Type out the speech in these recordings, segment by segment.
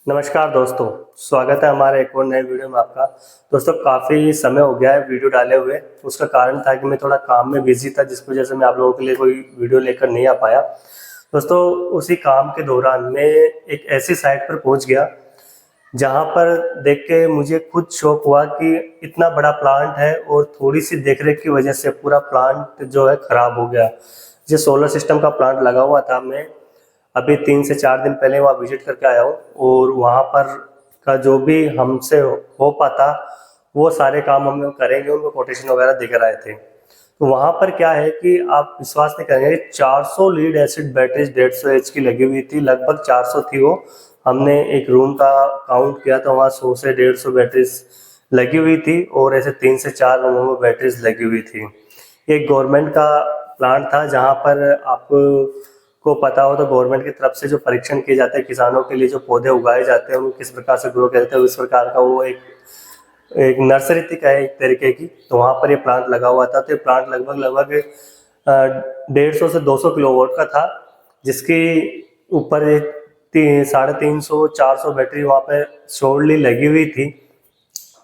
नमस्कार दोस्तों, स्वागत है हमारे एक और नए वीडियो में आपका। दोस्तों काफ़ी समय हो गया है वीडियो डाले हुए। उसका कारण था कि मैं थोड़ा काम में बिजी था, जिसकी वजह से मैं आप लोगों के लिए कोई वीडियो लेकर नहीं आ पाया। दोस्तों उसी काम के दौरान मैं एक ऐसी साइट पर पहुंच गया जहां पर देख के मुझे खुद शौक हुआ कि इतना बड़ा प्लांट है और थोड़ी सी देखरेख की वजह से पूरा प्लांट जो है ख़राब हो गया। जो सोलर सिस्टम का प्लांट लगा हुआ था, मैं अभी 3 से 4 दिन पहले वहाँ विजिट करके आया हूँ और वहाँ पर का जो भी हमसे हो पाता वो सारे काम हम लोग करेंगे। उनको कोटेशन वगैरह दिख रहे थे। तो वहाँ पर क्या है कि आप विश्वास नहीं करेंगे, 400 लीड एसिड बैटरीज 150 एच की लगी हुई थी, लगभग 400 थी वो। हमने एक रूम का काउंट किया तो वहाँ 100 से 150 बैटरीज लगी हुई थी और ऐसे 3 से 4 रूमों में बैटरीज लगी हुई थी। एक गवर्नमेंट का प्लांट था जहाँ पर आपको को पता हो तो गवर्नमेंट की तरफ से जो परीक्षण किए जाते हैं किसानों के लिए, जो पौधे उगाए जाते हैं उनको किस प्रकार से ग्रो किया जाता है, उस प्रकार का वो एक एक नर्सरी थी का एक तरीके की। तो वहाँ पर ये प्लांट लगा हुआ था। तो ये प्लांट लगभग लगभग 150 से 200 किलोवाट का था, जिसकी ऊपर 350 400 बैटरी वहाँ पे शोर्डली लगी हुई थी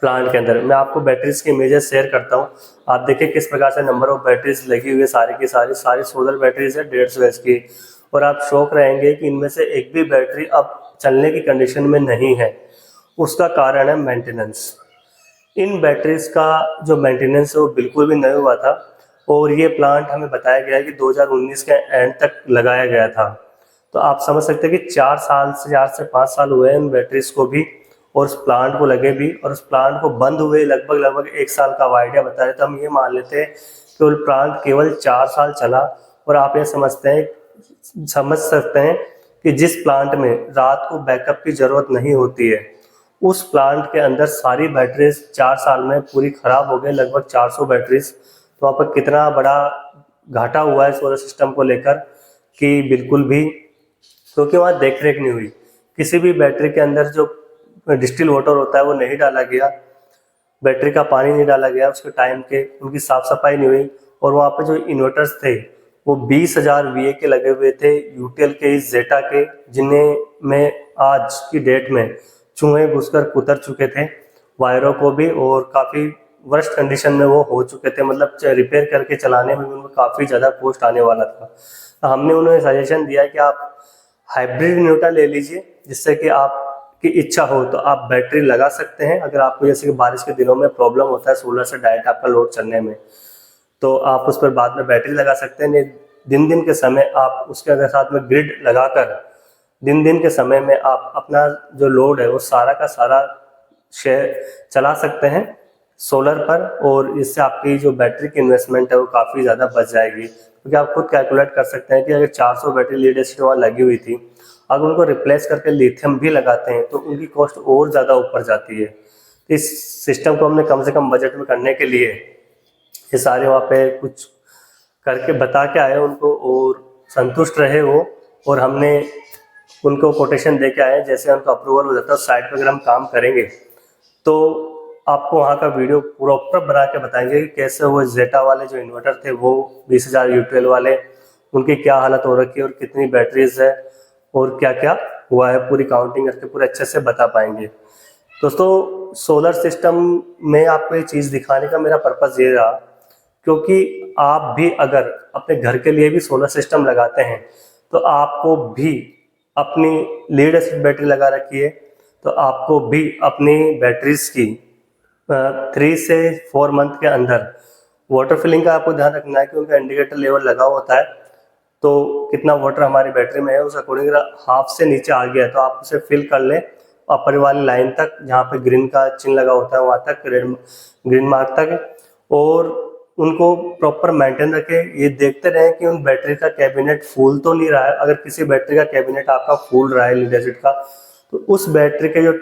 प्लांट के अंदर। मैं आपको बैटरीज की इमेजेस शेयर करता हूँ, आप देखिए किस प्रकार से नंबर ऑफ बैटरीज लगी हुई है। सारी की सारी सोलर बैटरीज है 150 एच की। और आप शौक रहेंगे कि इनमें से एक भी बैटरी अब चलने की कंडीशन में नहीं है। उसका कारण है मेंटेनेंस। इन बैटरीज का जो मेंटेनेंस है वो बिल्कुल भी नहीं हुआ था और ये प्लांट हमें बताया गया है कि 2019 के एंड तक लगाया गया था। तो आप समझ सकते हैं कि 4 से 5 साल हुए हैं इन बैटरीज को भी और उस प्लांट को लगे भी, और उस प्लांट को बंद हुए लगभग लगभग 1 साल का आइडिया बता रहे। तो हम ये मान लेते हैं कि वो प्लांट केवल 4 साल चला। और आप ये समझ सकते हैं कि जिस प्लांट में रात को बैकअप की ज़रूरत नहीं होती है, उस प्लांट के अंदर सारी बैटरीज 4 साल में पूरी ख़राब हो गई, लगभग 400 बैटरीज। तो वहाँ पर कितना बड़ा घाटा हुआ है सोलर सिस्टम को लेकर कि बिल्कुल भी, क्योंकि वहाँ देख रेख नहीं हुई। किसी भी बैटरी के अंदर जो डिस्टिल वाटर होता है वो नहीं डाला गया, बैटरी का पानी नहीं डाला गया उसके टाइम के, उनकी साफ़ सफाई नहीं हुई। और वहाँ पे जो इन्वर्टर्स थे वो 20,000 VA के लगे हुए थे, यूटेल के, इस जेटा के, जिन्हें में आज की डेट में चूहे घुसकर कुतर चुके थे वायरों को भी, और काफ़ी वर्स्ट कंडीशन में वो हो चुके थे। मतलब रिपेयर करके चलाने में भी उनको काफ़ी ज़्यादा कॉस्ट आने वाला था। तो हमने उन्हें सजेशन दिया कि आप हाइब्रिड इन्वर्टर ले लीजिए, जिससे कि आपकी इच्छा हो तो आप बैटरी लगा सकते हैं। अगर आपको जैसे कि बारिश के दिनों में प्रॉब्लम होता है सोलर से डायरेक्ट आपका लोड चलने में, तो आप उस पर बाद में बैटरी लगा सकते हैं। नहीं, दिन दिन के समय आप उसके अगर साथ में ग्रिड लगाकर दिन दिन के समय में आप अपना जो लोड है वो सारा का सारा शेयर चला सकते हैं सोलर पर, और इससे आपकी जो बैटरी की इन्वेस्टमेंट है वो काफ़ी ज़्यादा बच जाएगी। क्योंकि आप खुद कैलकुलेट कर सकते हैं कि अगर 400 बैटरी लीड एसिड वहाँ लगी हुई थी, अगर उनको रिप्लेस करके लिथियम भी लगाते हैं तो उनकी कॉस्ट और ज़्यादा ऊपर जाती है। इस सिस्टम को हमने कम से कम बजट में करने के लिए ये सारे वहाँ पे कुछ करके बता के आए उनको, और संतुष्ट रहे वो। और हमने उनको कोटेशन दे के आए। जैसे उनको अप्रूवल हो जाता है साइट पर अगर हम काम करेंगे तो आपको वहाँ का वीडियो प्रॉपर बना के बताएंगे कि कैसे वो जेटा वाले जो इन्वर्टर थे वो 20,000 यूटेल वाले, उनकी क्या हालत हो रखी है और कितनी बैटरीज है और क्या क्या हुआ है, पूरी काउंटिंग करके पूरे अच्छे से बता पाएंगे। दोस्तों सोलर सिस्टम में आपको ये चीज़ दिखाने का मेरा पर्पज़ ये रहा, क्योंकि आप भी अगर अपने घर के लिए भी सोलर सिस्टम लगाते हैं तो आपको भी अपनी लीड एसिड बैटरी लगा रखी है, तो आपको भी अपनी बैटरीज की 3 से 4 मंथ के अंदर वाटर फिलिंग का आपको ध्यान रखना है कि उनका इंडिकेटर लेवल लगा होता है। तो कितना वाटर हमारी बैटरी में है उस अकॉर्डिंग हाफ से नीचे आ गया है तो आप उसे फिल कर लें अपर वाली लाइन तक, जहाँ पे ग्रीन का चिन्ह लगा होता है वहाँ तक, रेड ग्रीन मार्क तक। और उनको प्रॉपर मेंटेन रखें। ये देखते रहें कि उन बैटरी का कैबिनेट फूल तो नहीं रहा है। अगर किसी बैटरी का कैबिनेट आपका फूल रहा है लीड एसिड का, तो उस बैटरी के जो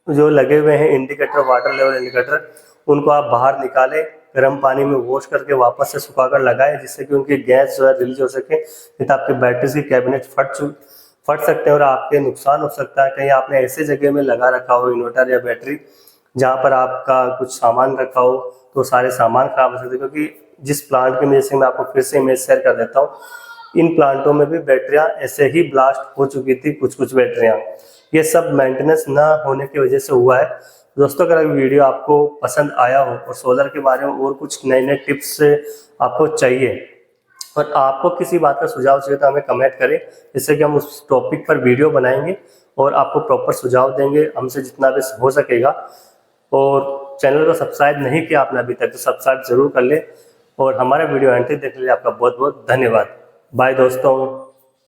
जो लगे हुए हैं इंडिकेटर, वाटर लेवल इंडिकेटर, उनको आप बाहर निकालें, गर्म पानी में वॉश करके वापस से सुखाकर लगाएं, जिससे कि उनकी गैस जो है रिलीज हो सके। नहीं तो आपके बैटरी की कैबिनेट फट सकते हैं और आपके नुकसान हो सकता है। कहीं आपने ऐसे जगह में लगा रखा हो इन्वर्टर या बैटरी जहाँ पर आपका कुछ सामान रखा हो तो सारे सामान खराब हो सकते हैं। क्योंकि जिस प्लांट की जैसे मैं आपको फिर से इमेज शेयर कर देता हूँ, इन प्लांटों में भी बैटरियाँ ऐसे ही ब्लास्ट हो चुकी थी, कुछ बैटरियाँ। ये सब मेंटेनेंस ना होने की वजह से हुआ है। दोस्तों अगर वीडियो आपको पसंद आया हो और सोलर के बारे में और कुछ नए नए टिप्स आपको चाहिए और आपको किसी बात का सुझाव चाहिए तो हमें कमेंट करें, जिससे कि हम उस टॉपिक पर वीडियो बनाएंगे और आपको प्रॉपर सुझाव देंगे हमसे जितना भी हो सकेगा। और चैनल को सब्सक्राइब नहीं किया आपने अभी तक तो सब्सक्राइब जरूर कर ले और हमारा वीडियो एंड तक देखने के लिए आपका बहुत बहुत धन्यवाद। बाय दोस्तों।